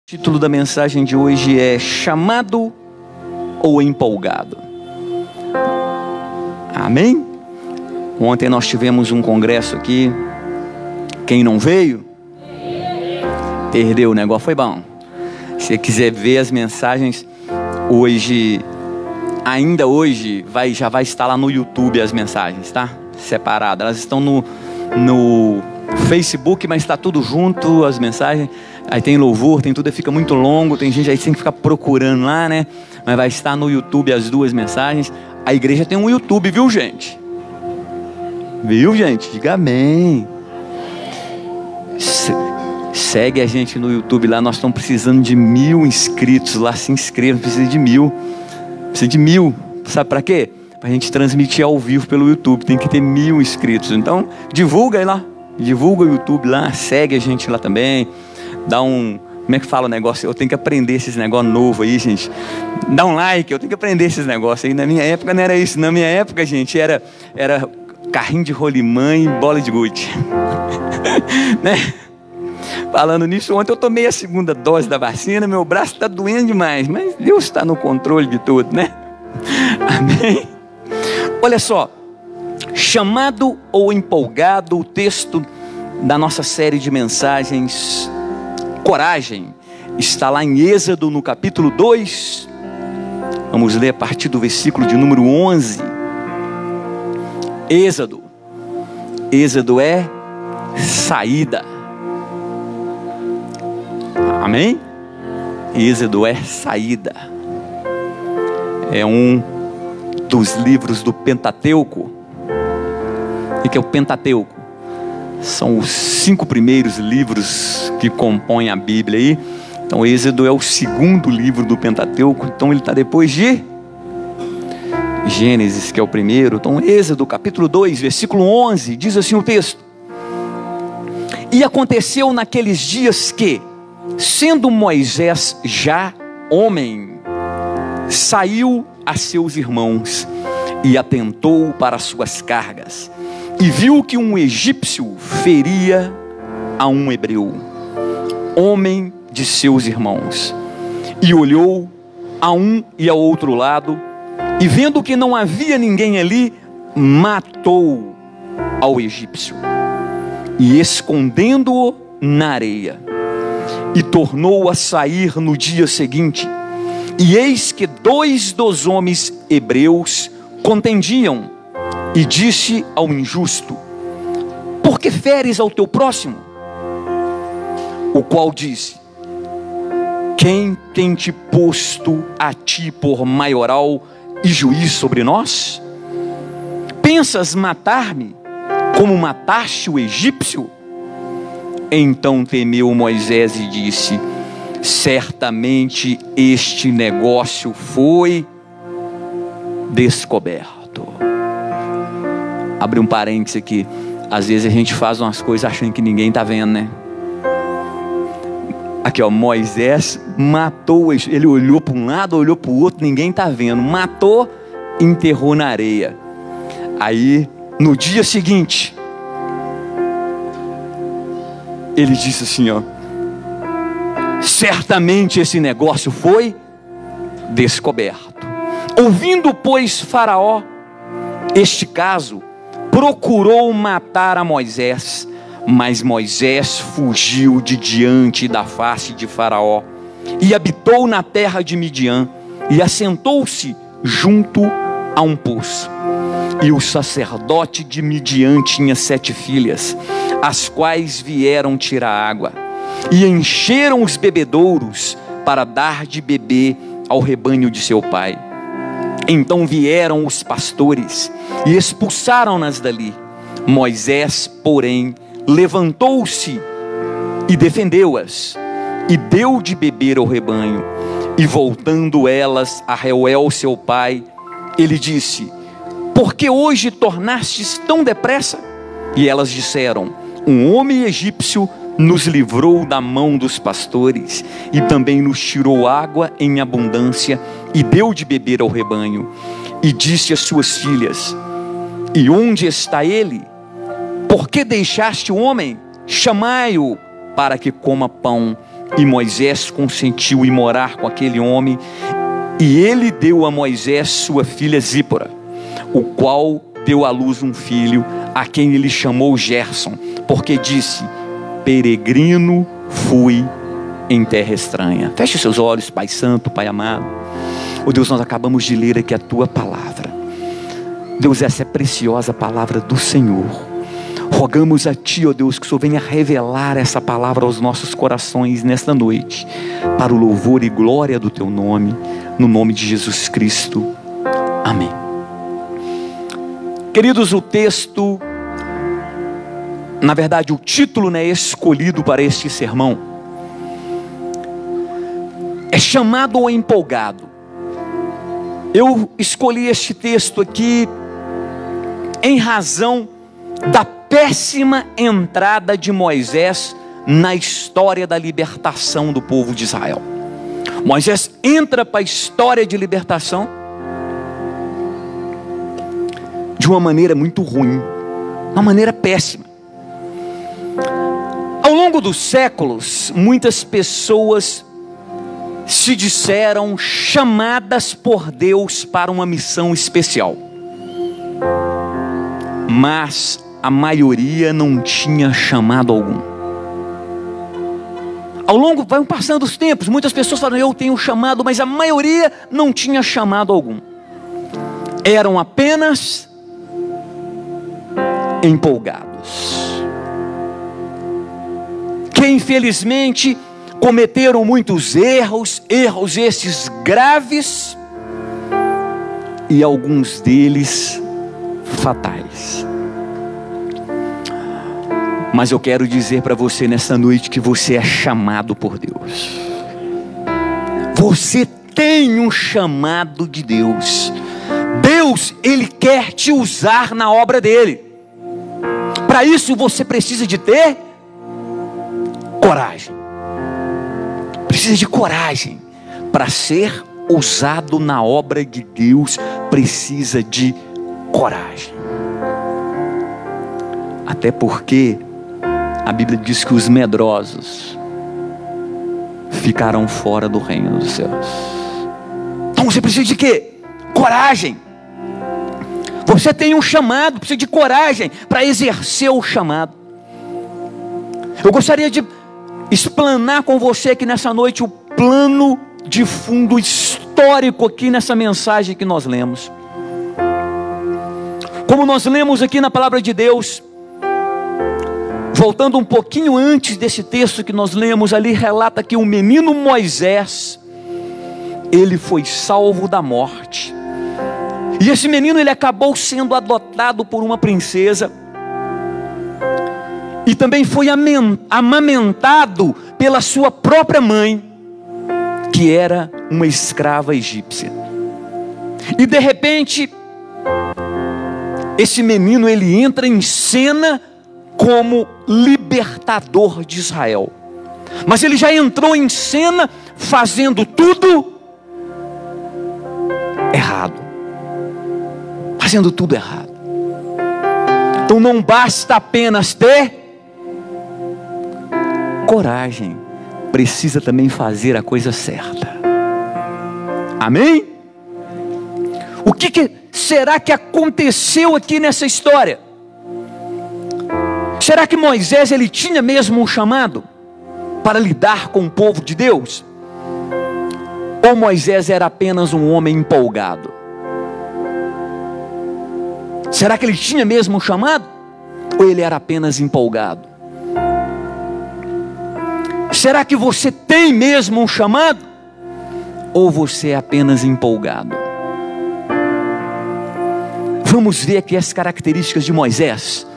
O título da mensagem de hoje é Chamado ou Empolgado? Amém? Ontem nós tivemos um congresso aqui. Quem não veio, perdeu, o negócio foi bom. Se você quiser ver as mensagens, hoje, ainda hoje, já vai estar lá no YouTube as mensagens, tá? Separadas, elas estão no Facebook, mas está tudo junto, as mensagens. Aí tem louvor, tem tudo, fica muito longo, tem gente aí que tem que ficar procurando lá, né? Mas vai estar no YouTube as duas mensagens. A igreja tem um YouTube, viu, gente? Viu, gente? Diga amém. Segue a gente no YouTube lá, nós estamos precisando de 1000 inscritos lá, se inscreva, precisa de 1000. Precisa de 1000, sabe para quê? Para a gente transmitir ao vivo pelo YouTube, tem que ter 1000 inscritos. Então, divulga aí lá, divulga o YouTube lá, segue a gente lá também. Dá um, como é que fala o negócio? Eu tenho que aprender esses negócios novos aí, gente. Dá um like, eu tenho que aprender esses negócios aí. Na minha época não era isso, na minha época, gente, era carrinho de rolimã e bola de gude. Né? Falando nisso, ontem eu tomei a segunda dose da vacina, meu braço está doendo demais, mas Deus está no controle de tudo, né? Amém? Olha só, chamado ou empolgado, o texto da nossa série de mensagens Coragem, está lá em Êxodo, no capítulo 2, vamos ler a partir do versículo de número 11. Êxodo é saída, amém? Êxodo é saída, é um dos livros do Pentateuco. O que é o Pentateuco? São os 5 primeiros livros que compõem a Bíblia aí. Então Êxodo é o segundo livro do Pentateuco. Então ele está depois de Gênesis, que é o primeiro. Então Êxodo capítulo 2, versículo 11, diz assim o texto: E aconteceu naqueles dias que, sendo Moisés já homem, saiu a seus irmãos e atentou para suas cargas, e viu que um egípcio feria a um hebreu, homem de seus irmãos. E olhou a um e ao outro lado, e vendo que não havia ninguém ali, matou ao egípcio, e escondendo-o na areia, e tornou a sair no dia seguinte. E eis que 2 dos homens hebreus contendiam, e disse ao injusto: Por que feres ao teu próximo? O qual disse: Quem tem te posto a ti por maioral e juiz sobre nós? Pensas matar-me como mataste o egípcio? Então temeu Moisés e disse: Certamente este negócio foi descoberto. Abre um parênteses aqui. Às vezes a gente faz umas coisas achando que ninguém está vendo, né? Aqui ó, Moisés matou, ele olhou para um lado, olhou para o outro, ninguém está vendo. Matou, enterrou na areia. Aí, no dia seguinte, ele disse assim, ó: Certamente esse negócio foi descoberto. Ouvindo, pois, Faraó este caso, procurou matar a Moisés, mas Moisés fugiu de diante da face de Faraó, e habitou na terra de Midian, e assentou-se junto a um poço. E o sacerdote de Midian tinha 7 filhas, as quais vieram tirar água, e encheram os bebedouros para dar de beber ao rebanho de seu pai. Então vieram os pastores e expulsaram-nas dali. Moisés, porém, levantou-se e defendeu-as, e deu de beber ao rebanho. E voltando elas a Reuel seu pai, ele disse: Por que hoje tornastes tão depressa? E elas disseram: Um homem egípcio nos livrou da mão dos pastores, e também nos tirou água em abundância, e deu de beber ao rebanho. E disse às suas filhas: E onde está ele? Por que deixaste o homem? Chamai-o para que coma pão. E Moisés consentiu em morar com aquele homem, e ele deu a Moisés sua filha Zípora, o qual deu à luz um filho, a quem ele chamou Gerson, porque disse: peregrino fui em terra estranha. Feche seus olhos, Pai Santo, Pai amado. Oh Deus, nós acabamos de ler aqui a Tua palavra. Deus, essa é a preciosa palavra do Senhor. Rogamos a Ti, ó Deus, que o Senhor venha revelar essa palavra aos nossos corações nesta noite, para o louvor e glória do Teu nome, no nome de Jesus Cristo. Amém. Queridos, o texto, na verdade o título, escolhido para este sermão, é chamado ou empolgado. Eu escolhi este texto aqui em razão da péssima entrada de Moisés na história da libertação do povo de Israel. Moisés entra para a história de libertação de uma maneira muito ruim, uma maneira péssima. Ao longo dos séculos, muitas pessoas se disseram chamadas por Deus para uma missão especial, mas a maioria não tinha chamado algum. Ao longo, vai passando os tempos, muitas pessoas falam: eu tenho chamado, mas a maioria não tinha chamado algum. Eram apenas empolgados, que infelizmente cometeram muitos erros esses graves, e alguns deles fatais. Mas eu quero dizer para você nessa noite que você é chamado por Deus. Você tem um chamado de Deus. Deus, Ele quer te usar na obra dEle. Para isso você precisa de ter coragem. Precisa de coragem. Para ser usado na obra de Deus, precisa de coragem. Até porque a Bíblia diz que os medrosos ficarão fora do reino dos céus. Então você precisa de quê? Coragem. Você tem um chamado, precisa de coragem para exercer o chamado. Eu gostaria de explanar com você aqui nessa noite o plano de fundo histórico aqui nessa mensagem que nós lemos. Como nós lemos aqui na palavra de Deus, voltando um pouquinho antes desse texto que nós lemos, ali relata que o menino Moisés, ele foi salvo da morte. E esse menino, ele acabou sendo adotado por uma princesa, e também foi amamentado pela sua própria mãe, que era uma escrava egípcia. E de repente, esse menino, ele entra em cena como libertador de Israel. Mas ele já entrou em cena fazendo tudo errado. Fazendo tudo errado. Então não basta apenas ter coragem, precisa também fazer a coisa certa. Amém? O que será que aconteceu aqui nessa história? Será que Moisés, ele tinha mesmo um chamado para lidar com o povo de Deus? Ou Moisés era apenas um homem empolgado? Será que ele tinha mesmo um chamado? Ou ele era apenas empolgado? Será que você tem mesmo um chamado? Ou você é apenas empolgado? Vamos ver aqui as características de Moisés.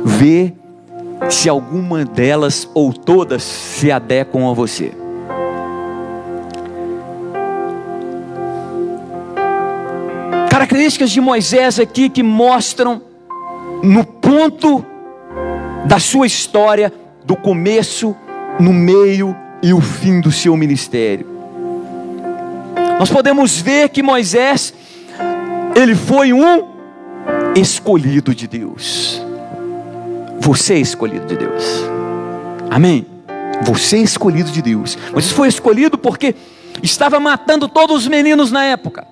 Ver se alguma delas ou todas se adequam a você. Características de Moisés aqui que mostram no ponto da sua história, do começo, no meio e o fim do seu ministério. Nós podemos ver que Moisés, ele foi um escolhido de Deus. Você é escolhido de Deus. Amém? Você é escolhido de Deus. Moisés foi escolhido porque estava matando todos os meninos na época.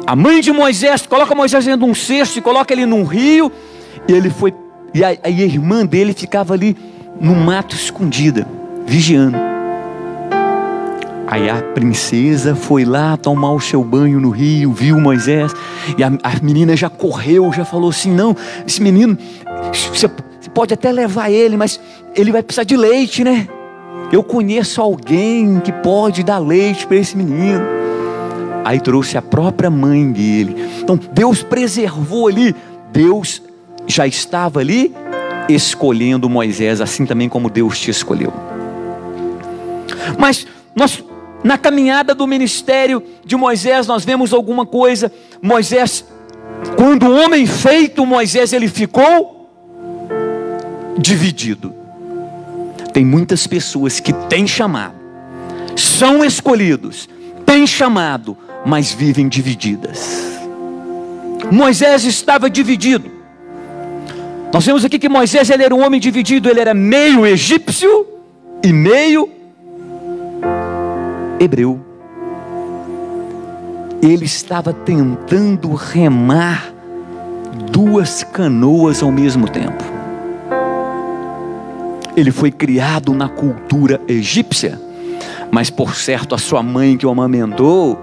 A mãe de Moisés coloca Moisés dentro de um cesto e coloca ele num rio. E ele foi, e a irmã dele ficava ali no mato escondida, vigiando. Aí a princesa foi lá tomar o seu banho no rio, viu Moisés, e a menina já correu, já falou assim: não, esse menino, você pode até levar ele, mas ele vai precisar de leite, né? Eu conheço alguém que pode dar leite para esse menino. Aí trouxe a própria mãe dele. Então Deus preservou ali, Deus já estava ali escolhendo Moisés, assim também como Deus te escolheu. Mas nós, na caminhada do ministério de Moisés, nós vemos alguma coisa. Moisés, quando homem feito, Moisés, ele ficou dividido. Tem muitas pessoas que têm chamado, são escolhidos, têm chamado, mas vivem divididas. Moisés estava dividido. Nós vemos aqui que Moisés, ele era um homem dividido. Ele era meio egípcio e meio hebreu. Ele estava tentando remar duas canoas ao mesmo tempo. Ele foi criado na cultura egípcia, mas por certo a sua mãe que o amamentou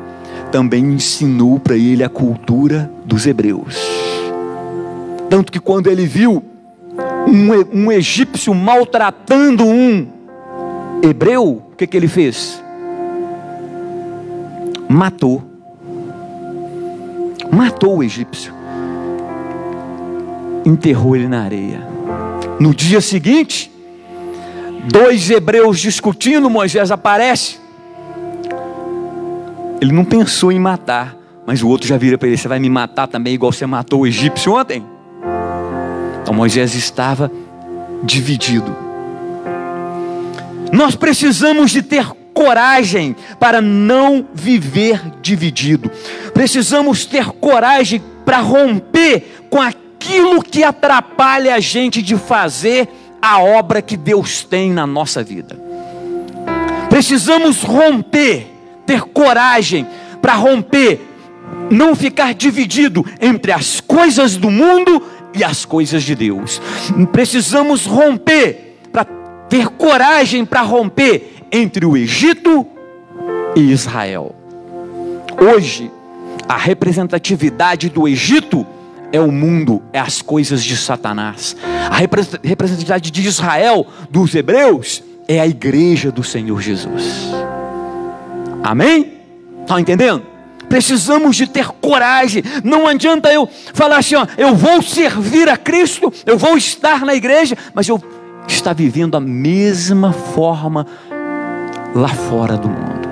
também ensinou para ele a cultura dos hebreus. Tanto que quando ele viu um egípcio maltratando um hebreu, o que ele fez? Matou o egípcio, enterrou ele na areia. No dia seguinte, dois hebreus discutindo, Moisés aparece. Ele não pensou em matar, mas o outro já vira para ele: você vai me matar também igual você matou o egípcio ontem? Então Moisés estava dividido. Nós precisamos de ter coragem para não viver dividido. Precisamos ter coragem para romper com aquilo que atrapalha a gente de fazer a obra que Deus tem na nossa vida. Precisamos romper, ter coragem para romper, não ficar dividido entre as coisas do mundo e as coisas de Deus. Precisamos romper, para ter coragem para romper entre o Egito e Israel. Hoje, a representatividade do Egito é o mundo, é as coisas de Satanás. A representatividade de Israel, dos hebreus, é a igreja do Senhor Jesus. Amém? Estão entendendo? Precisamos de ter coragem. Não adianta eu falar assim: ó, eu vou servir a Cristo, eu vou estar na igreja, mas eu estar vivendo a mesma forma lá fora do mundo.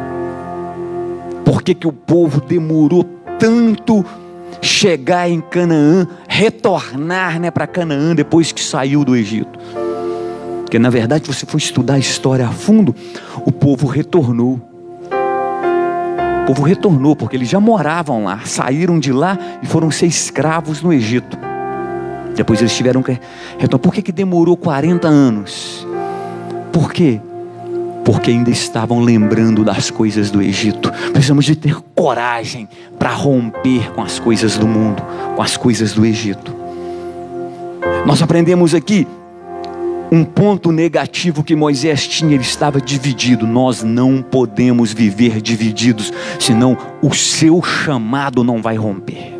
Por que o povo demorou tanto chegar em Canaã, retornar, para Canaã depois que saiu do Egito? Porque na verdade, se você for estudar a história a fundo, o povo retornou. O povo retornou porque eles já moravam lá, saíram de lá e foram ser escravos no Egito. Depois eles tiveram que retornar. Por que demorou 40 anos? Por quê? Porque ainda estavam lembrando das coisas do Egito. Precisamos de ter coragem para romper com as coisas do mundo, com as coisas do Egito. Nós aprendemos aqui um ponto negativo que Moisés tinha: ele estava dividido. Nós não podemos viver divididos, senão o seu chamado não vai romper.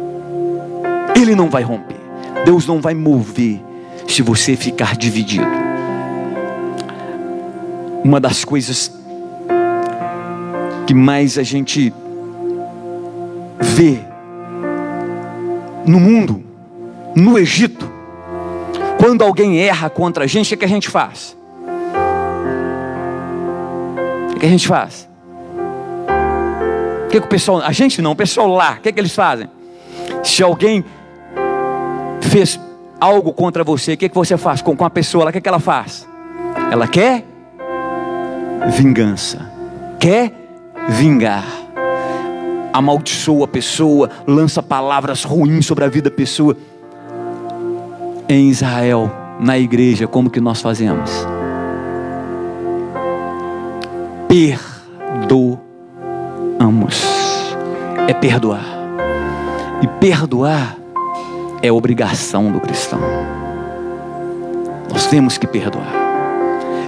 Ele não vai romper. Deus não vai mover se você ficar dividido. Uma das coisas que mais a gente vê no mundo, no Egito, quando alguém erra contra a gente, o que a gente faz? O que a gente faz? O que o pessoal, a gente não, o pessoal lá, o que eles fazem? Se alguém fez algo contra você, o que você faz com a pessoa lá? O que ela faz? Ela quer vingança, quer vingar, amaldiçoa a pessoa, lança palavras ruins sobre a vida da pessoa. Em Israel, na igreja, como que nós fazemos? perdoamos. É perdoar. E perdoar é obrigação do cristão. Nós temos que perdoar.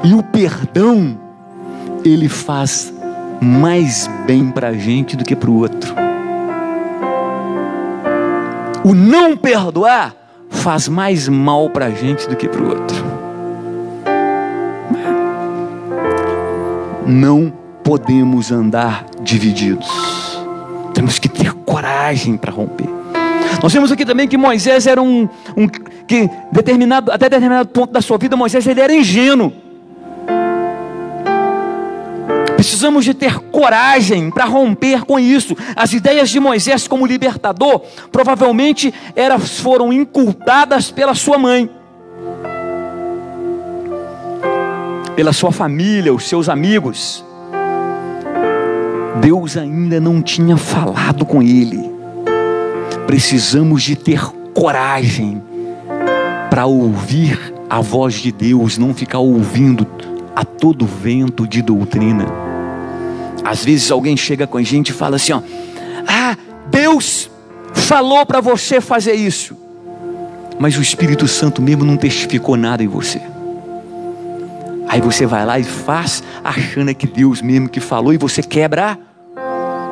E o perdão, ele faz mais bem para a gente do que para o outro. O não perdoar faz mais mal para a gente do que para o outro. Não podemos andar divididos. Temos que ter coragem para romper. Nós vemos aqui também que Moisés era que até determinado ponto da sua vida, Moisés ele era ingênuo. Precisamos de ter coragem para romper com isso. As ideias de Moisés como libertador provavelmente foram incultadas pela sua mãe, pela sua família, os seus amigos. Deus ainda não tinha falado com ele. Precisamos de ter coragem para ouvir a voz de Deus, não ficar ouvindo a todo vento de doutrina. Às vezes alguém chega com a gente e fala assim, ó, Deus falou para você fazer isso, mas o Espírito Santo mesmo não testificou nada em você. Aí você vai lá e faz, achando que Deus mesmo que falou, e você quebra.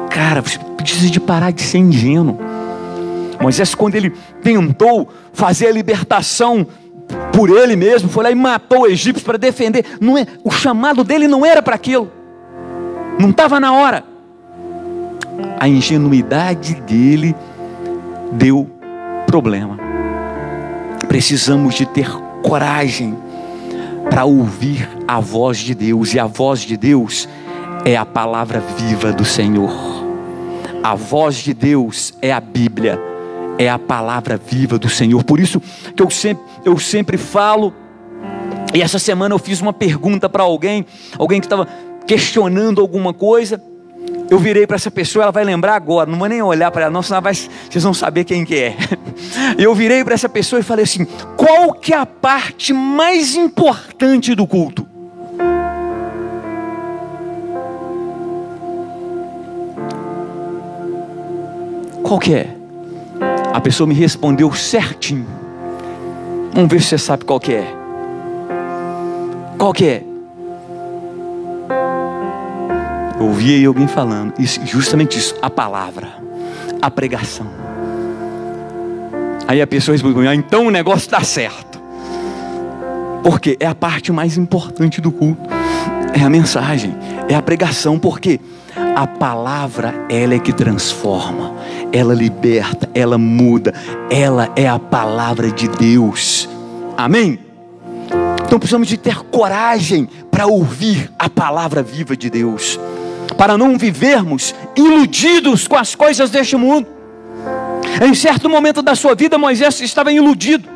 Cara, você precisa de parar de ser ingênuo. Moisés, quando ele tentou fazer a libertação por ele mesmo, foi lá e matou o egípcio para defender. O chamado dele não era para aquilo. Não estava na hora. A ingenuidade dele deu problema. Precisamos de ter coragem para ouvir a voz de Deus. E a voz de Deus é a palavra viva do Senhor. A voz de Deus é a Bíblia, é a palavra viva do Senhor. Por isso que eu sempre falo, e essa semana eu fiz uma pergunta para alguém que estava questionando alguma coisa. Eu virei para essa pessoa, ela vai lembrar agora, não vou nem olhar para ela não, senão vocês vão saber quem que é. Eu virei para essa pessoa e falei assim, qual que é a parte mais importante do culto? Qual que é? A pessoa me respondeu certinho. Vamos ver se você sabe qual que é. Qual que é? Eu ouvi aí alguém falando, justamente isso, a palavra, a pregação. Aí a pessoa respondeu, então o negócio está certo. Porque é a parte mais importante do culto, é a mensagem, é a pregação, porque a palavra, ela é que transforma, ela liberta, ela muda, ela é a palavra de Deus, amém? Então precisamos de ter coragem para ouvir a palavra viva de Deus, para não vivermos iludidos com as coisas deste mundo. Em certo momento da sua vida, Moisés estava iludido.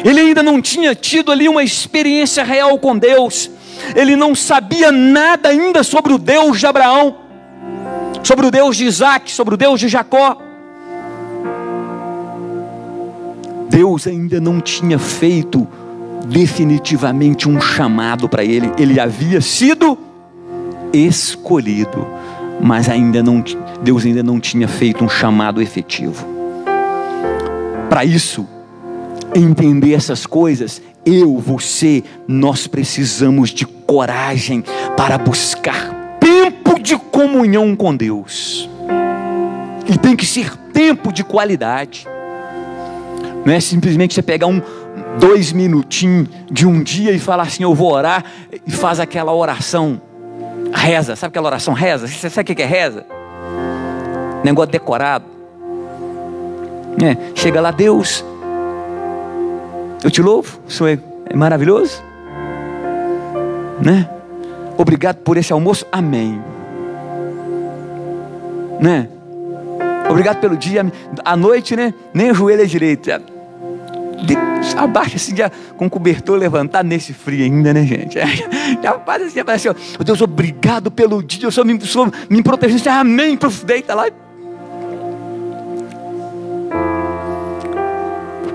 Ele ainda não tinha tido ali uma experiência real com Deus. Ele não sabia nada ainda sobre o Deus de Abraão, sobre o Deus de Isaac, sobre o Deus de Jacó. Deus ainda não tinha feito definitivamente um chamado para ele. Ele havia sido escolhido, mas Deus ainda não tinha feito um chamado efetivo. Para isso, entender essas coisas, você, nós precisamos de coragem para buscar tempo de comunhão com Deus. E tem que ser tempo de qualidade. Não é simplesmente você pegar 2 minutinhos de um dia e falar assim, eu vou orar, e faz aquela oração, reza, sabe aquela oração reza? Você sabe o que é reza? Negócio decorado. Chega lá, Deus, eu te louvo, o Senhor é maravilhoso, né? Obrigado por esse almoço, amém, né? Obrigado pelo dia, à noite, né? Nem ajoelha direito, abaixa assim, com o cobertor levantado nesse frio ainda, né, gente? Já faz assim, aparece, oh, Deus, obrigado pelo dia, o Senhor me protegeu, amém, deita lá.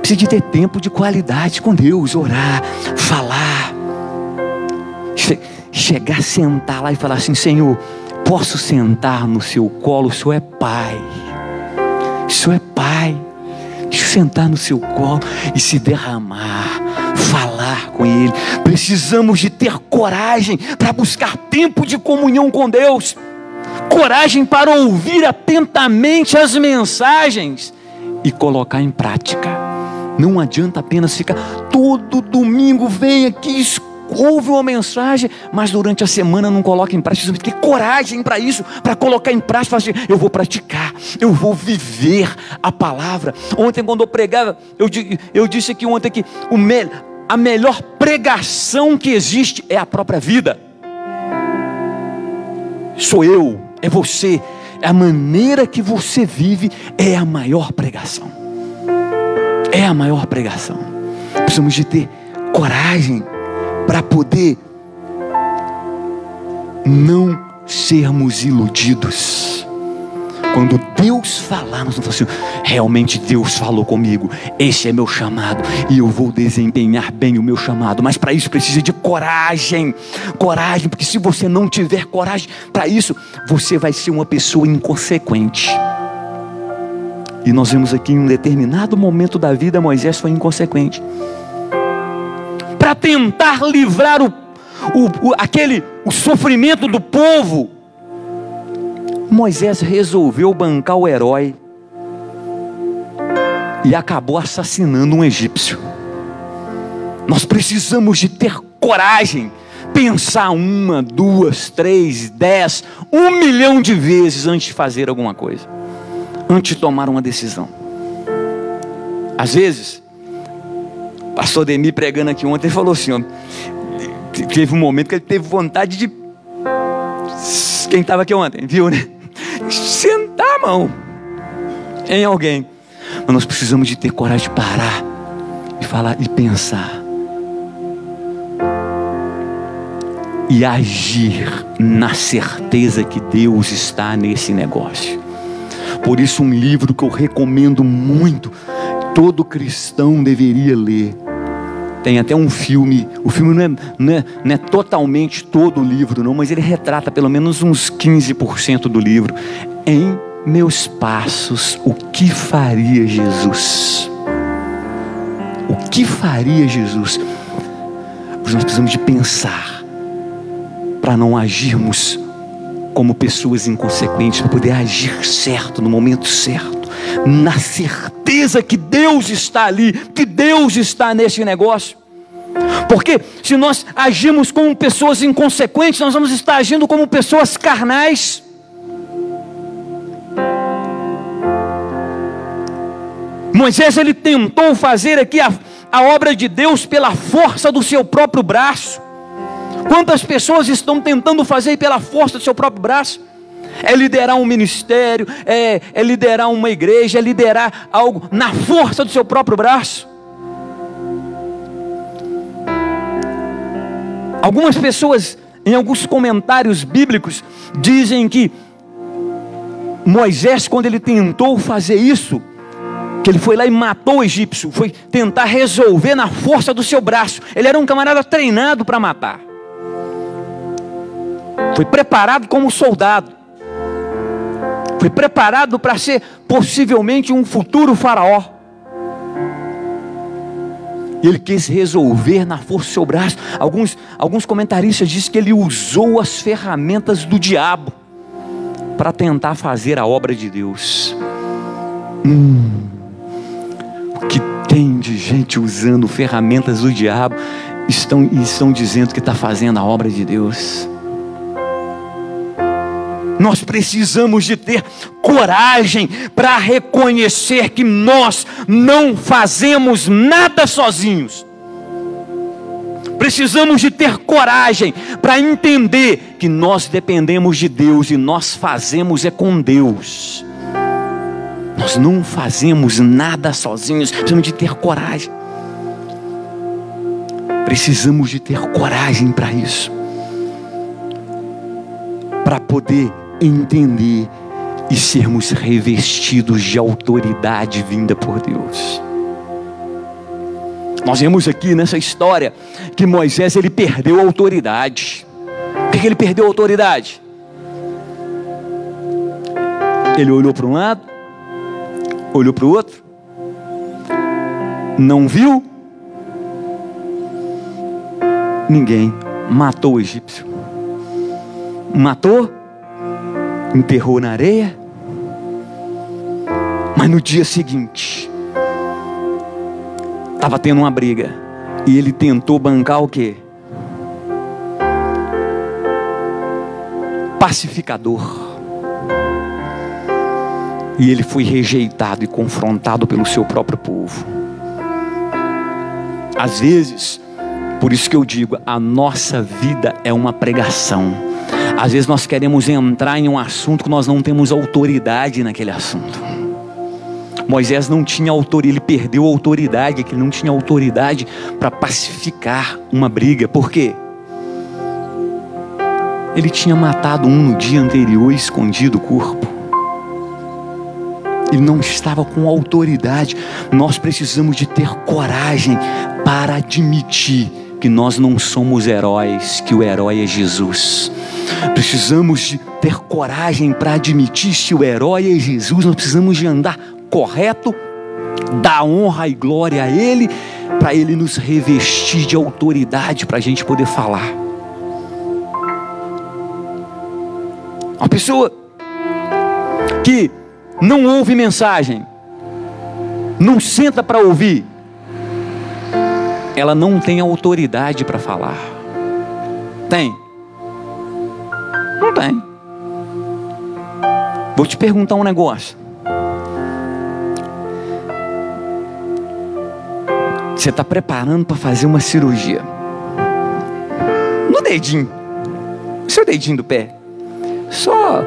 Precisa de ter tempo de qualidade com Deus, orar, falar. chegar, sentar lá e falar assim: Senhor, posso sentar no seu colo? O Senhor é Pai. O Senhor é Pai. Deixa eu sentar no seu colo e se derramar, falar com Ele. Precisamos de ter coragem para buscar tempo de comunhão com Deus. Coragem para ouvir atentamente as mensagens e colocar em prática. Não adianta apenas ficar todo domingo, vem aqui, ouve uma mensagem, mas durante a semana não coloca em prática. Precisamos ter coragem para isso, para colocar em prática. Eu vou praticar, eu vou viver a palavra. Ontem, quando eu pregava, eu disse aqui ontem que a melhor pregação que existe é a própria vida. Sou eu, é você, é a maneira que você vive, é a maior pregação. É a maior pregação. Precisamos de ter coragem para poder não sermos iludidos. Quando Deus falar, nós vamos falar assim: realmente Deus falou comigo, esse é meu chamado e eu vou desempenhar bem o meu chamado. Mas para isso precisa de coragem. Coragem, porque se você não tiver coragem para isso, você vai ser uma pessoa inconsequente. E nós vemos aqui em um determinado momento da vida, Moisés foi inconsequente. Para tentar livrar o sofrimento do povo, Moisés resolveu bancar o herói e acabou assassinando um egípcio. Nós precisamos de ter coragem, pensar 1, 2, 3, 10, 1 milhão de vezes antes de fazer alguma coisa, antes de tomar uma decisão. Às vezes, o pastor Demi pregando aqui ontem falou assim, ó, teve um momento que ele teve vontade de, quem estava aqui ontem, viu, né? Sentar a mão em alguém. Mas nós precisamos de ter coragem de parar e falar e pensar e agir na certeza que Deus está nesse negócio. Por isso, um livro que eu recomendo muito, todo cristão deveria ler. Tem até um filme, o filme não é totalmente todo o livro não, mas ele retrata pelo menos uns 15% do livro. Em Meus Passos, o que faria Jesus? O que faria Jesus? Pois nós precisamos de pensar, para não agirmos como pessoas inconsequentes, para poder agir certo, no momento certo, na certeza que Deus está ali, que Deus está nesse negócio. Porque se nós agimos como pessoas inconsequentes, nós vamos estar agindo como pessoas carnais. Moisés, ele tentou fazer aqui a obra de Deus pela força do seu próprio braço. Quantas pessoas estão tentando fazer pela força do seu próprio braço? É liderar um ministério, é liderar uma igreja, é liderar algo na força do seu próprio braço. Algumas pessoas, em alguns comentários bíblicos, dizem que Moisés, quando ele tentou fazer isso, que ele foi lá e matou o egípcio, foi tentar resolver na força do seu braço. Ele era um camarada treinado para matar, foi preparado como soldado, foi preparado para ser possivelmente um futuro faraó. Ele quis resolver na força do seu braço. Alguns comentaristas dizem que ele usou as ferramentas do diabo para tentar fazer a obra de Deus. O que tem de gente usando ferramentas do diabo estão dizendo que está fazendo a obra de Deus. Nós precisamos de ter coragem para reconhecer que nós não fazemos nada sozinhos. Precisamos de ter coragem para entender que nós dependemos de Deus e nós fazemos é com Deus. Nós não fazemos nada sozinhos. Precisamos de ter coragem. Precisamos de ter coragem para isso, para poder entender e sermos revestidos de autoridade vinda por Deus. Nós vemos aqui nessa história que Moisés, ele perdeu a autoridade. que ele perdeu a autoridade? Ele olhou para um lado, olhou para o outro, não viu ninguém, matou o egípcio, matou, enterrou na areia. Mas no dia seguinte estava tendo uma briga e ele tentou bancar o quê? Pacificador. E ele foi rejeitado e confrontado pelo seu próprio povo. Às vezes, por isso que eu digo, a nossa vida é uma pregação. Às vezes nós queremos entrar em um assunto que nós não temos autoridade naquele assunto. Moisés não tinha autoridade, ele perdeu a autoridade, que ele não tinha autoridade para pacificar uma briga. Por quê? Ele tinha matado um no dia anterior, escondido o corpo. Ele não estava com autoridade. Nós precisamos de ter coragem para admitir que nós não somos heróis, que o herói é Jesus. Precisamos de ter coragem para admitir que o herói é Jesus. Nós precisamos de andar correto, dar honra e glória a Ele, para Ele nos revestir de autoridade, para a gente poder falar. Uma pessoa que não ouve mensagem, não senta para ouvir, ela não tem autoridade para falar. Tem? Não tem. Vou te perguntar um negócio. Você está preparando para fazer uma cirurgia no dedinho, no seu dedinho do pé. Só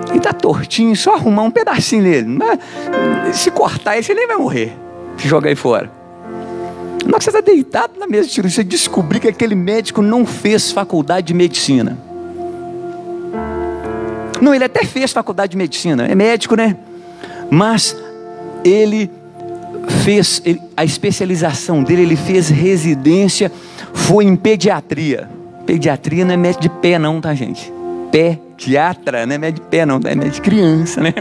ele está tortinho, só arrumar um pedacinho nele. Se cortar esse, ele nem vai morrer. Se jogar aí fora. Na hora que você está deitado na mesa de cirurgia, você descobrir que aquele médico não fez faculdade de medicina. Não, ele até fez faculdade de medicina, é médico, né? Mas ele fez a especialização dele, ele fez residência, foi em pediatria. Pediatria não é médico de pé não, tá, gente? Pediatra não é médico de pé não, é médico de criança, né?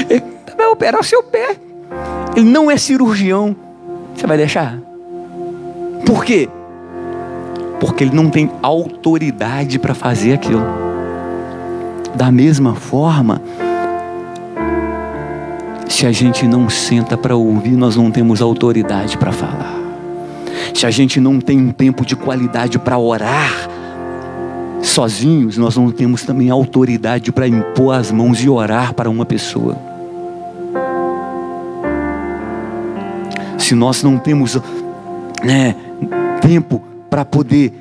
Ele vai operar o seu pé. Ele não é cirurgião. Você vai deixar? Por quê? Porque ele não tem autoridade para fazer aquilo. Da mesma forma, se a gente não senta para ouvir, nós não temos autoridade para falar. Se a gente não tem um tempo de qualidade para orar sozinhos, nós não temos também autoridade para impor as mãos e orar para uma pessoa. Se nós não temos tempo para poder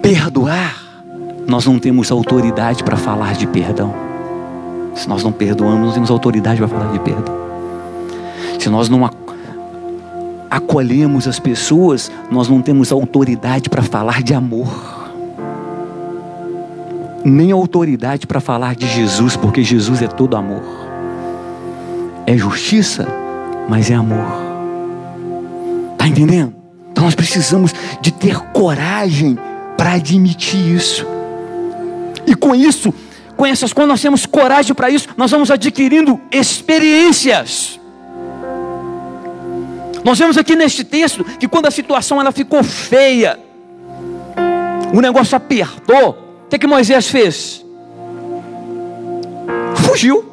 perdoar, nós não temos autoridade para falar de perdão. Se nós não perdoamos, não temos autoridade para falar de perdão. Se nós não acolhemos as pessoas, nós não temos autoridade para falar de amor. Nem autoridade para falar de Jesus, porque Jesus é todo amor. É justiça, mas é amor. Está entendendo? Então nós precisamos de ter coragem para admitir isso. E com isso, quando nós temos coragem para isso, nós vamos adquirindo experiências. Nós vemos aqui neste texto que quando a situação ela ficou feia, o negócio apertou, o que Moisés fez? Fugiu.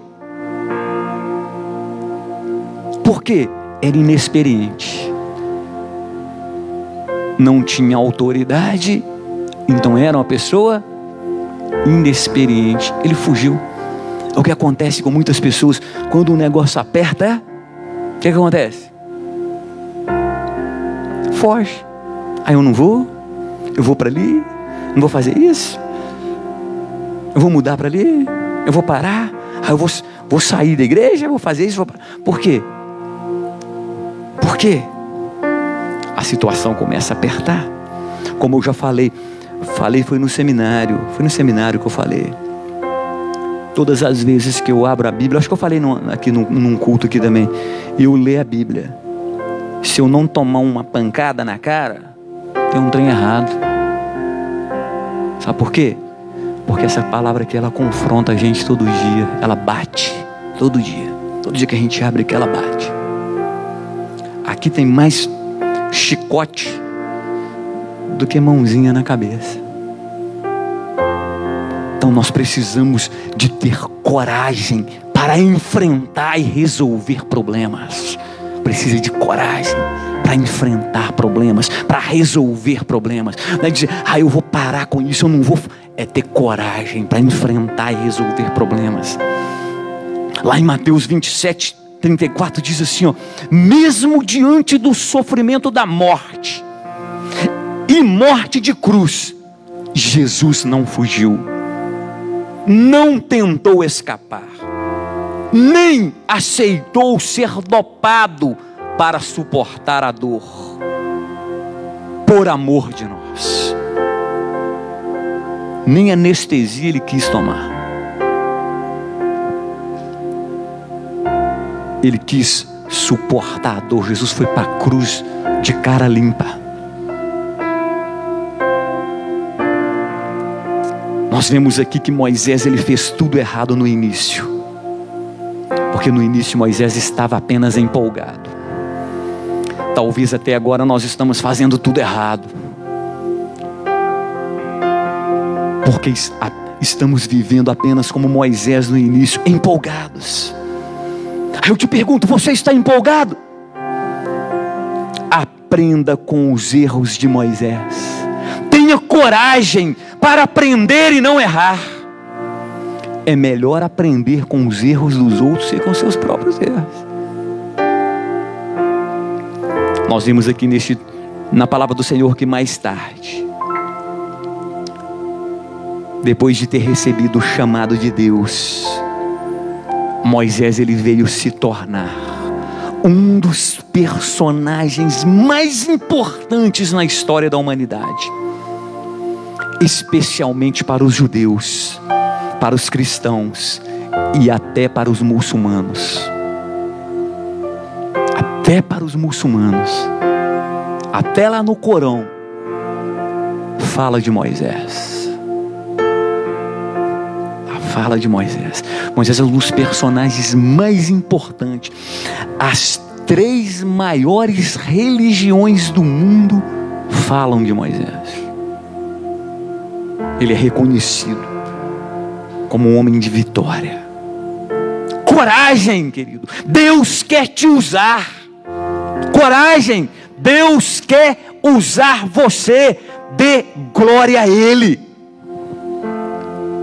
Por quê? Era inexperiente. Não tinha autoridade, então era uma pessoa inexperiente. Ele fugiu. É o que acontece com muitas pessoas quando o negócio aperta. O que acontece? Foge. Aí eu não vou, eu vou para ali, não vou fazer isso, eu vou mudar para ali, eu vou parar, aí eu vou sair da igreja, vou fazer isso, por quê? Por quê? A situação começa a apertar. Como eu já falei foi no seminário que eu falei. Todas as vezes que eu abro a Bíblia, acho que eu falei aqui num culto aqui também, eu leio a Bíblia. Se eu não tomar uma pancada na cara, tem um trem errado. Sabe por quê? Porque essa palavra aqui, ela confronta a gente todo dia. Ela bate todo dia. Todo dia que a gente abre aqui, ela bate. Aqui tem mais chicote do que mãozinha na cabeça. Então nós precisamos de ter coragem para enfrentar e resolver problemas. Precisa de coragem para enfrentar problemas, para resolver problemas. Não é dizer, eu vou parar com isso, eu não vou. É ter coragem para enfrentar e resolver problemas. Lá em Mateus 27:34 diz assim, mesmo diante do sofrimento da morte, e morte de cruz, Jesus não fugiu, não tentou escapar, nem aceitou ser dopado para suportar a dor, por amor de nós. Nem anestesia ele quis tomar. Ele quis suportar a dor. Jesus foi para a cruz de cara limpa. Nós vemos aqui que Moisés, ele fez tudo errado no início. Porque no início Moisés estava apenas empolgado. Talvez até agora nós estamos fazendo tudo errado. Porque estamos vivendo apenas como Moisés no início, empolgados. Aí eu te pergunto, você está empolgado? Aprenda com os erros de Moisés. Tenha coragem para aprender e não errar. É melhor aprender com os erros dos outros e com seus próprios erros. Nós vimos aqui na palavra do Senhor que mais tarde, depois de ter recebido o chamado de Deus, Moisés, ele veio se tornar um dos personagens mais importantes na história da humanidade, especialmente para os judeus, para os cristãos e até para os muçulmanos. Até para os muçulmanos, até lá no Corão fala de Moisés. Fala de Moisés. Moisés é um dos personagens mais importantes. As 3 maiores religiões do mundo falam de Moisés. Ele é reconhecido como um homem de vitória. Coragem, querido. Deus quer te usar. Coragem. Deus quer usar você. Dê glória a Ele.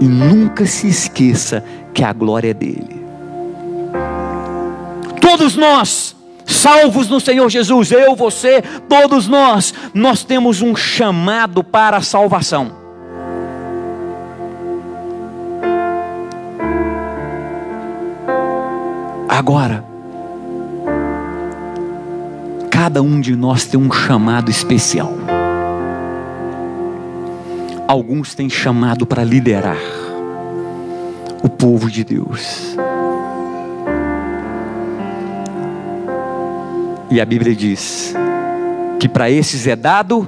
E nunca se esqueça que a glória é dele. Todos nós, salvos no Senhor Jesus, eu, você, todos nós temos um chamado para a salvação. Agora, cada um de nós tem um chamado especial. Alguns têm chamado para liderar o povo de Deus. E a Bíblia diz que para esses é dado,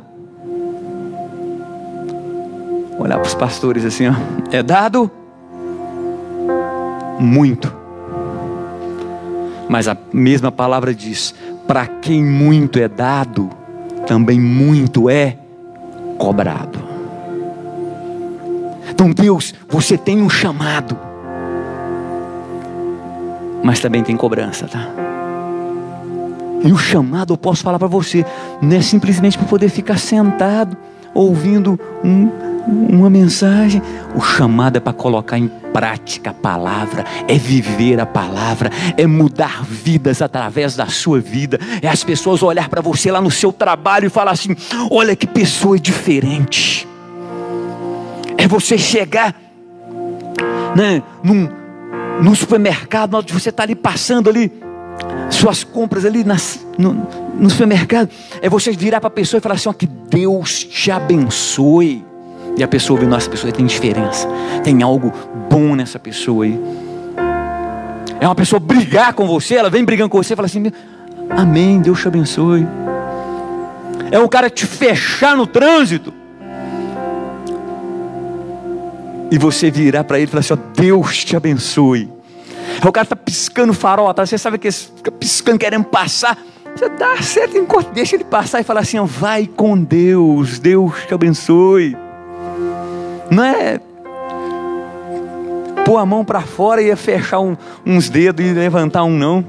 olhar para os pastores assim, é dado muito. Mas a mesma palavra diz, para quem muito é dado, também muito é cobrado. Então Deus, você tem um chamado, mas também tem cobrança, tá? E o chamado, eu posso falar para você, não é simplesmente para poder ficar sentado ouvindo uma mensagem. O chamado é para colocar em prática a palavra, é viver a palavra, é mudar vidas através da sua vida, é as pessoas olhar para você lá no seu trabalho e falar assim, olha que pessoa diferente. É você chegar, né, num supermercado, onde você está ali passando ali, suas compras ali no supermercado, é você virar para a pessoa e falar assim, que Deus te abençoe. E a pessoa vê, nossa, essa pessoa tem diferença, tem algo bom nessa pessoa aí. É uma pessoa brigar com você, ela vem brigando com você e fala assim, amém, Deus te abençoe. É o cara te fechar no trânsito, e você virar para ele e falar assim: ó, Deus te abençoe. O cara está piscando farol, tá? Você sabe que fica piscando, querendo passar. Você dá certo, enquanto deixa ele passar e fala assim: ó, vai com Deus, Deus te abençoe. Não é pôr a mão para fora e fechar uns dedos e levantar um, não.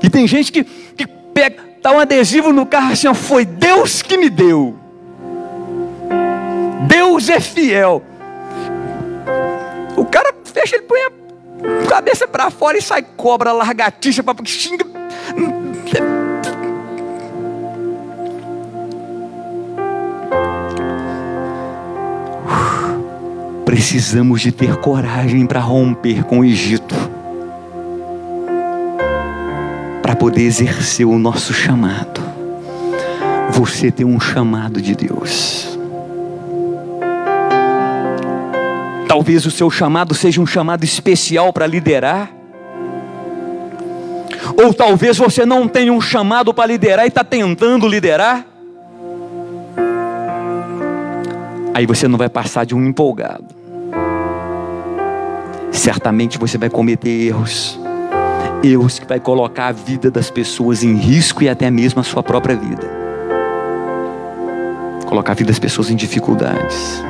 E tem gente que pega, dá um adesivo no carro assim: ó, foi Deus que me deu. Deus é fiel. O cara fecha, ele põe a cabeça para fora e sai cobra, lagartixa, xinga. Precisamos de ter coragem para romper com o Egito, para poder exercer o nosso chamado. Você tem um chamado de Deus. Talvez o seu chamado seja um chamado especial para liderar. Ou talvez você não tenha um chamado para liderar e está tentando liderar. Aí você não vai passar de um empolgado. Certamente você vai cometer erros. Erros que vai colocar a vida das pessoas em risco e até mesmo a sua própria vida. Colocar a vida das pessoas em dificuldades.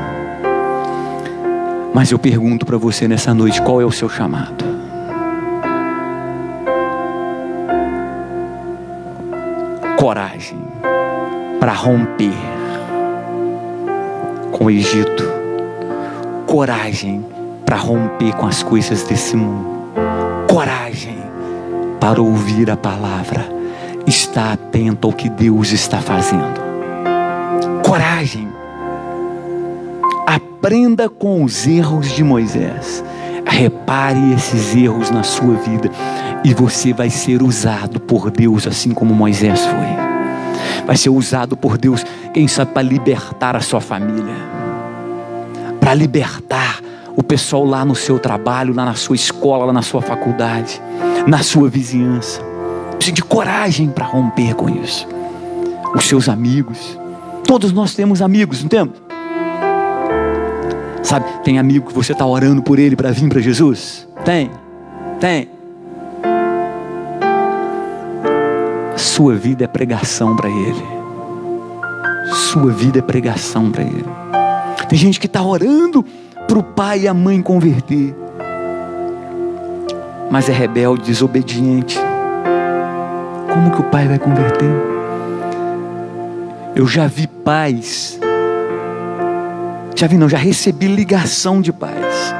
Mas eu pergunto para você nessa noite: qual é o seu chamado? Coragem para romper com o Egito. Coragem para romper com as coisas desse mundo. Coragem para ouvir a palavra. Estar atento ao que Deus está fazendo. Coragem. Aprenda com os erros de Moisés. Repare esses erros na sua vida e você vai ser usado por Deus assim como Moisés foi. Vai ser usado por Deus, quem sabe, para libertar a sua família, para libertar o pessoal lá no seu trabalho, lá na sua escola, lá na sua faculdade, na sua vizinhança. Precisa de coragem para romper com isso. Os seus amigos, todos nós temos amigos, não temos? Sabe, tem amigo que você está orando por ele para vir para Jesus? Tem. Sua vida é pregação para ele. Sua vida é pregação para ele. Tem gente que está orando para o pai e a mãe converter, mas é rebelde, desobediente. Como que o pai vai converter? Eu já vi pais, já recebi ligação de pais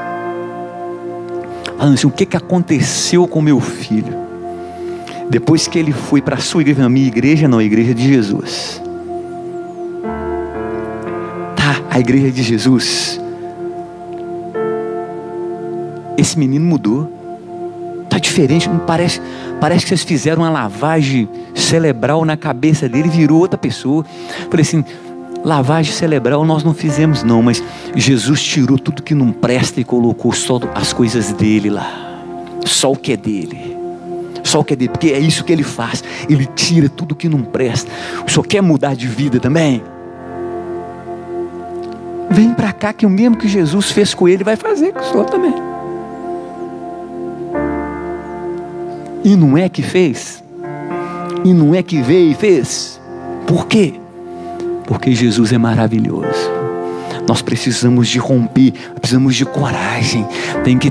falando assim: o que aconteceu com meu filho depois que ele foi para a sua igreja? A minha igreja não, a igreja de Jesus. Tá, a igreja de Jesus. Esse menino mudou, tá diferente, não parece que vocês fizeram uma lavagem cerebral na cabeça dele e virou outra pessoa. Falei assim: lavagem cerebral nós não fizemos não, mas Jesus tirou tudo que não presta e colocou só as coisas dele lá, só o que é dele, porque é isso que ele faz, ele tira tudo que não presta. O senhor quer mudar de vida também? Vem para cá que o mesmo que Jesus fez com ele vai fazer com o senhor também. E não é que fez? E não é que veio e fez? Por quê? Porque Jesus é maravilhoso. Nós precisamos de romper, precisamos de coragem. Tem que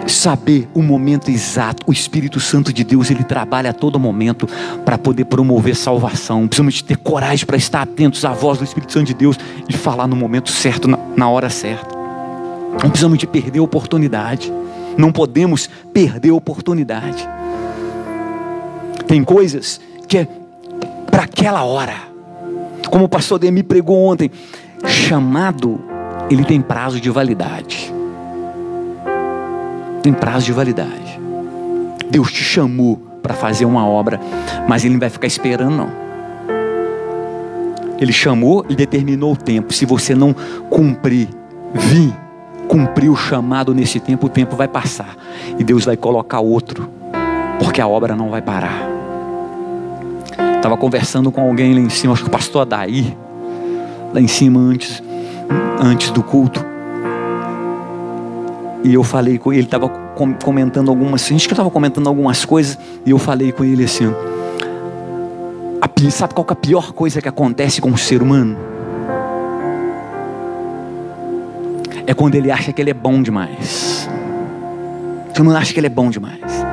saber o momento exato. O Espírito Santo de Deus, ele trabalha a todo momento para poder promover salvação. Precisamos de ter coragem para estar atentos à voz do Espírito Santo de Deus e falar no momento certo, na hora certa. Não precisamos de perder a oportunidade. Não podemos perder a oportunidade. Tem coisas que é para aquela hora. Como o pastor Demi pregou ontem, chamado, ele tem prazo de validade. Tem prazo de validade. Deus te chamou para fazer uma obra, mas ele não vai ficar esperando não. Ele chamou e determinou o tempo. Se você não cumprir o chamado nesse tempo, o tempo vai passar e Deus vai colocar outro, porque a obra não vai parar. Estava conversando com alguém lá em cima, acho que o pastor Adair, lá em cima antes, antes do culto. E eu falei com ele, ele estava comentando algumas, a gente estava comentando algumas coisas, e eu falei com ele assim: sabe qual que é a pior coisa que acontece com o ser humano? É quando ele acha que ele é bom demais. Você não acha que ele é bom demais?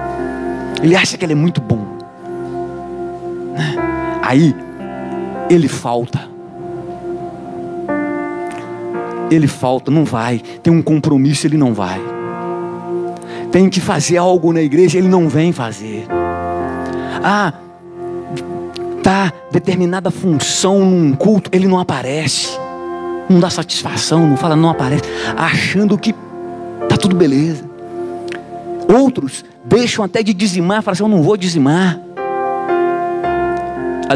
Ele acha que ele é muito bom, né? Aí ele falta, não vai. Tem um compromisso, ele não vai. Tem que fazer algo na igreja, ele não vem fazer. Tá determinada função num culto, ele não aparece, não dá satisfação, não fala, não aparece, achando que tá tudo beleza. Outros deixam até de dizimar, falam assim: eu não vou dizimar.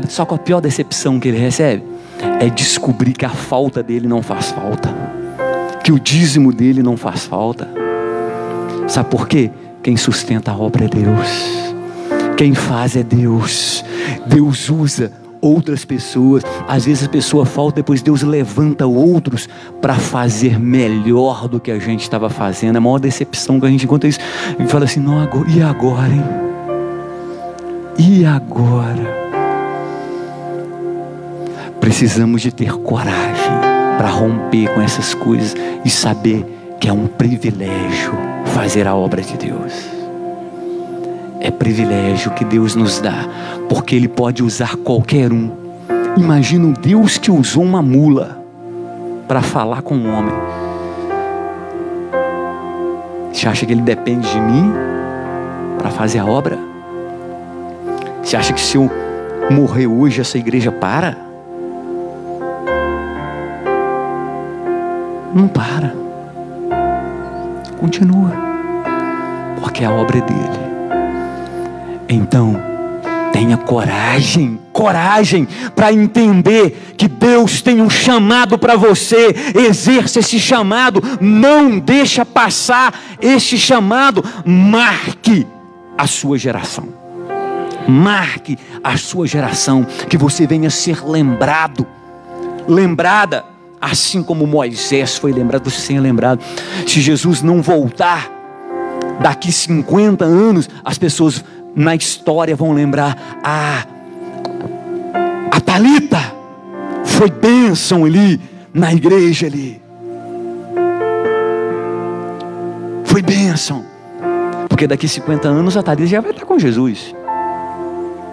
Só que a pior decepção que ele recebe é descobrir que a falta dele não faz falta, que o dízimo dele não faz falta. Sabe por quê? Quem sustenta a obra é Deus, quem faz é Deus. Deus usa outras pessoas. Às vezes a pessoa falta, depois Deus levanta outros para fazer melhor do que a gente estava fazendo. É a maior decepção que a gente encontra isso e fala assim: não, agora, e agora, hein? E agora? Precisamos de ter coragem para romper com essas coisas e saber que é um privilégio fazer a obra de Deus. É privilégio que Deus nos dá, porque Ele pode usar qualquer um. Imagina um Deus que usou uma mula para falar com um homem. Você acha que Ele depende de mim para fazer a obra? Você acha que se eu morrer hoje essa igreja para? Não para, continua, porque a obra é dele. Então tenha coragem para entender que Deus tem um chamado para você. Exerça esse chamado, não deixa passar esse chamado. Marque a sua geração, marque a sua geração, que você venha ser lembrada, assim como Moisés foi lembrado. Você seja lembrado. Se Jesus não voltar daqui 50 anos, as pessoas na história vão lembrar: a Talita foi bênção ali na igreja ali, foi bênção. Porque daqui 50 anos a Talita já vai estar com Jesus.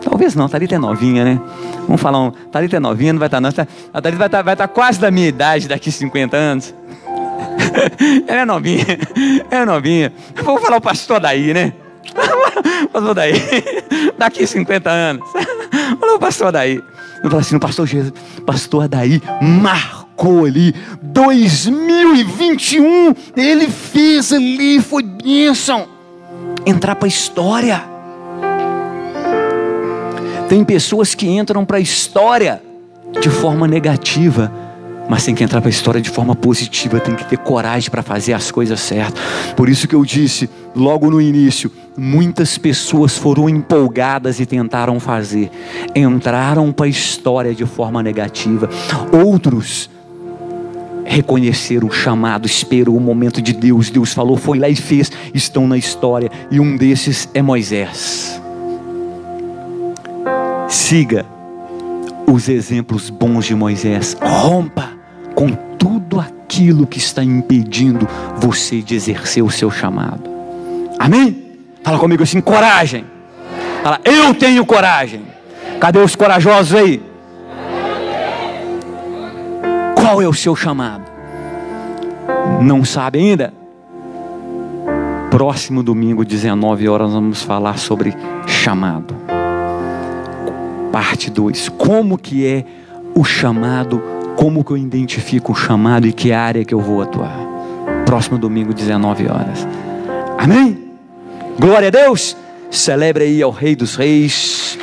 Talvez não, a Talita é novinha, né? Vamos falar, Talita é novinha, não vai estar não. A Talita vai estar quase da minha idade daqui 50 anos. Ela é novinha. Vamos falar o pastor daí, né? Pastor daí, daqui 50 anos. Olha o pastor daí. Eu falo assim: o pastor daí marcou ali 2021, ele fez ali, foi bênção. Entrar para a história. Tem pessoas que entram para a história de forma negativa, mas tem que entrar para a história de forma positiva. Tem que ter coragem para fazer as coisas certas. Por isso que eu disse logo no início: muitas pessoas foram empolgadas e tentaram fazer, entraram para a história de forma negativa. Outros reconheceram o chamado, esperou o momento de Deus. Deus falou, foi lá e fez, estão na história. E um desses é Moisés. Siga os exemplos bons de Moisés. Rompa com tudo aquilo que está impedindo você de exercer o seu chamado. Amém? Fala comigo assim: coragem. Fala: eu tenho coragem. Cadê os corajosos aí? Qual é o seu chamado? Não sabe ainda? Próximo domingo, 19 horas, vamos falar sobre chamado. Parte 2. Como que é o chamado? Como que eu identifico o chamado e que área que eu vou atuar? Próximo domingo, 19 horas. Amém? Glória a Deus. Celebre aí ao Rei dos Reis.